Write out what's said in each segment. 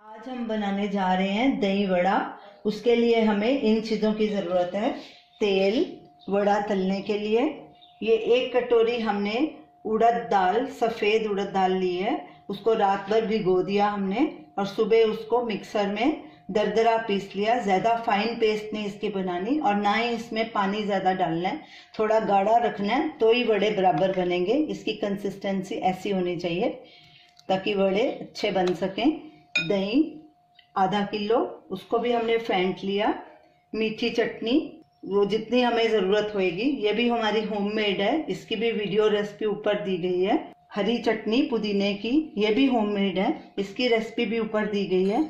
आज हम बनाने जा रहे हैं दही वड़ा। उसके लिए हमें इन चीज़ों की ज़रूरत है। तेल, वड़ा तलने के लिए ये 1 कटोरी हमने उड़द दाल, सफ़ेद उड़द दाल ली है। उसको रात भर भिगो दिया हमने और सुबह उसको मिक्सर में दरदरा पीस लिया। ज़्यादा फाइन पेस्ट नहीं इसकी बनानी और ना ही इसमें पानी ज़्यादा डालना है, थोड़ा गाढ़ा रखना है तो ही वड़े बराबर बनेंगे। इसकी कंसिस्टेंसी ऐसी होनी चाहिए ताकि वड़े अच्छे बन सकें। दही आधा किलो, उसको भी हमने फेंट लिया। मीठी चटनी वो जितनी हमें ज़रूरत होएगी, ये भी हमारी होममेड है, इसकी भी वीडियो रेसिपी ऊपर दी गई है। हरी चटनी पुदीने की, ये भी होममेड है, इसकी रेसिपी भी ऊपर दी गई है।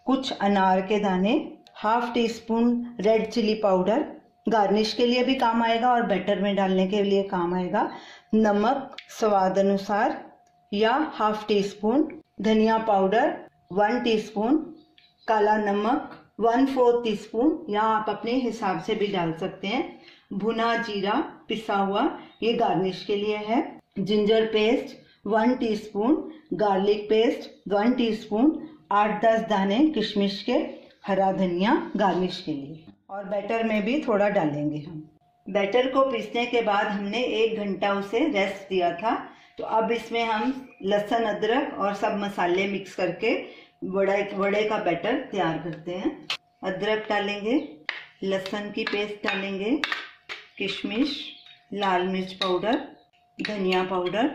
कुछ अनार के दाने, 1/2 teaspoon red chilli powder, garnish के लिए भी काम आएगा और बैटर में डालने के लिए काम आएगा। नमक स्वाद अनुसार या 1/2 टीस्पून, धनिया पाउडर 1 टीस्पून, काला नमक 1/4 टीस्पून या आप अपने हिसाब से भी डाल सकते हैं। भुना जीरा पिसा हुआ, ये गार्निश के लिए है। Ginger paste 1 teaspoon, garlic paste 1 teaspoon, 8-10 दाने किशमिश के, हरा धनिया गार्निश के लिए। और बैटर में भी थोड़ा डालेंगे हम। बैटर को पीसने के बाद हमने 1 घंटा उसे रेस्ट दिया था। तो अब इसमें हम लहसुन, अदरक और सब मसाले मिक्स करके वड़े का बैटर तैयार करते हैं। अदरक डालेंगे, लहसुन की पेस्ट डालेंगे, किशमिश, लाल मिर्च पाउडर, धनिया पाउडर,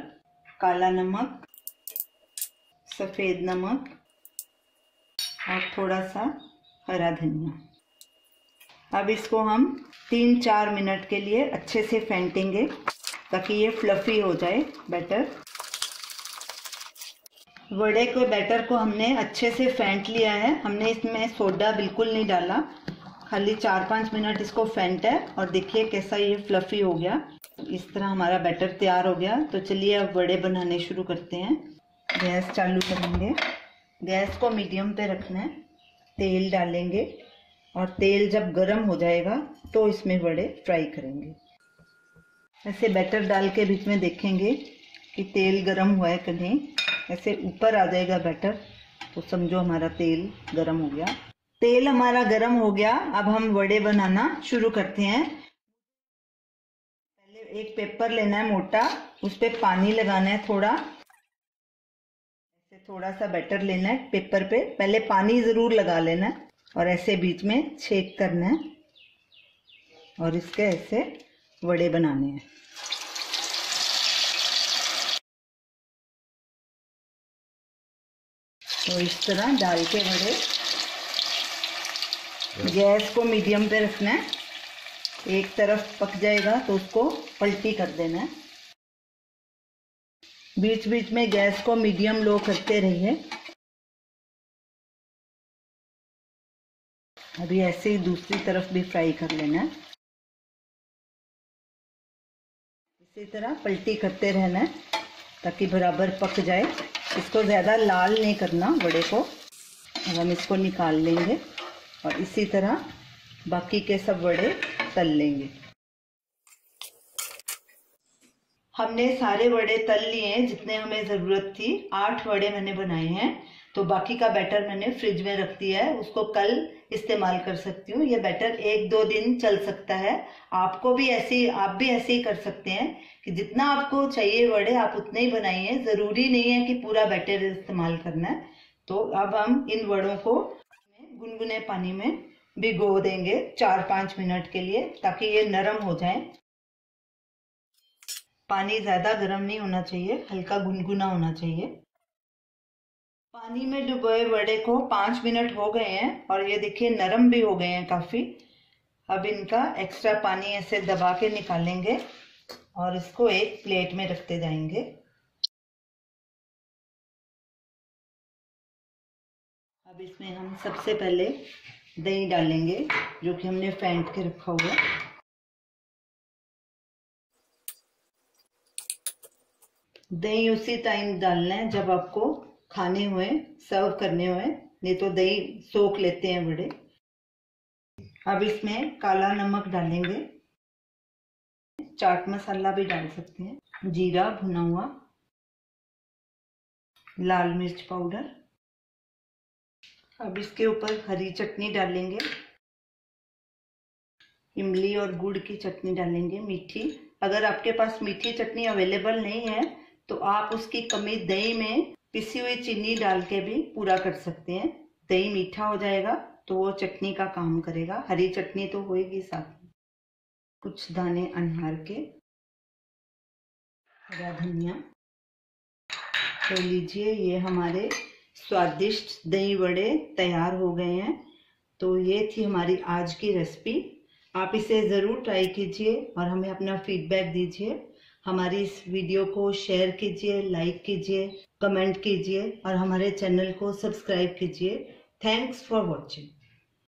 काला नमक, सफ़ेद नमक और थोड़ा सा हरा धनिया। अब इसको हम 3-4 मिनट के लिए अच्छे से फेंटेंगे ताकि ये फ्लफी हो जाए बैटर। वड़े के बैटर को हमने अच्छे से फेंट लिया है। हमने इसमें सोडा बिल्कुल नहीं डाला, खाली 4-5 मिनट इसको फेंटा है और देखिए कैसा ये फ्लफी हो गया। इस तरह हमारा बैटर तैयार हो गया। तो चलिए अब वड़े बनाने शुरू करते हैं। गैस चालू करेंगे, गैस को मीडियम पे रखना है। तेल डालेंगे और तेल जब गर्म हो जाएगा तो इसमें वड़े फ्राई करेंगे। ऐसे बैटर डाल के बीच में देखेंगे कि तेल गर्म हुआ है कि नहीं। ऐसे ऊपर आ जाएगा बैटर तो समझो हमारा तेल गर्म हो गया। तेल हमारा गर्म हो गया। अब हम वड़े बनाना शुरू करते हैं। पहले एक पेपर लेना है मोटा, उस पे पानी लगाना है थोड़ा। ऐसे थोड़ा सा बैटर लेना है पेपर पे, पहले पानी ज़रूर लगा लेना है और ऐसे बीच में छेद करना है और इसके ऐसे वड़े बनाने हैं। तो इस तरह डाल के वड़े, गैस को मीडियम पे रखना है। एक तरफ पक जाएगा तो उसको पलटी कर देना है। बीच बीच में गैस को मीडियम लो करते रहिए। अभी ऐसे ही दूसरी तरफ भी फ्राई कर लेना है। इसी तरह पलटी करते रहना है ताकि बराबर पक जाए। इसको ज़्यादा लाल नहीं करना वड़े को। अब हम इसको निकाल लेंगे और इसी तरह बाकी के सब वड़े तल लेंगे। हमने सारे वड़े तल लिए हैं जितने हमें ज़रूरत थी। 8 वड़े मैंने बनाए हैं। तो बाकी का बैटर मैंने फ्रिज में रख दिया है, उसको कल इस्तेमाल कर सकती हूँ। ये बैटर 1-2 दिन चल सकता है। आप भी ऐसे ही कर सकते हैं कि जितना आपको चाहिए वड़े आप उतने ही बनाइए। ज़रूरी नहीं है कि पूरा बैटर इस्तेमाल करना है। तो अब हम इन वड़ों को गुनगुने पानी में भिगो देंगे 4-5 मिनट के लिए ताकि ये नरम हो जाए। पानी ज़्यादा गर्म नहीं होना चाहिए, हल्का गुनगुना होना चाहिए। पानी में डुबोए वड़े को 5 मिनट हो गए हैं और ये देखिए नरम भी हो गए हैं काफ़ी। अब इनका एक्स्ट्रा पानी ऐसे दबा के निकालेंगे और इसको एक प्लेट में रखते जाएंगे। अब इसमें हम सबसे पहले दही डालेंगे जो कि हमने फेंट के रखा हुआ है। दही उसी टाइम डालना है जब आपको खाने हुए, सर्व करने हुए, नहीं तो दही सोख लेते हैं वड़े। अब इसमें काला नमक डालेंगे, चाट मसाला भी डाल सकते हैं, जीरा भुना हुआ, लाल मिर्च पाउडर, अब इसके ऊपर हरी चटनी डालेंगे, इमली और गुड़ की चटनी डालेंगे मीठी। अगर आपके पास मीठी चटनी अवेलेबल नहीं है तो आप उसकी कमी दही में पिसी हुई चीनी डाल के भी पूरा कर सकते हैं। दही मीठा हो जाएगा तो वो चटनी का काम करेगा, हरी चटनी तो होएगी साथ में। कुछ दाने अनहार के, हरा धनिया। तो लीजिए, ये हमारे स्वादिष्ट दही वड़े तैयार हो गए हैं। तो ये थी हमारी आज की रेसिपी। आप इसे ज़रूर ट्राई कीजिए और हमें अपना फीडबैक दीजिए। हमारी इस वीडियो को शेयर कीजिए, लाइक कीजिए, कमेंट कीजिए और हमारे चैनल को सब्सक्राइब कीजिए। Thanks for watching.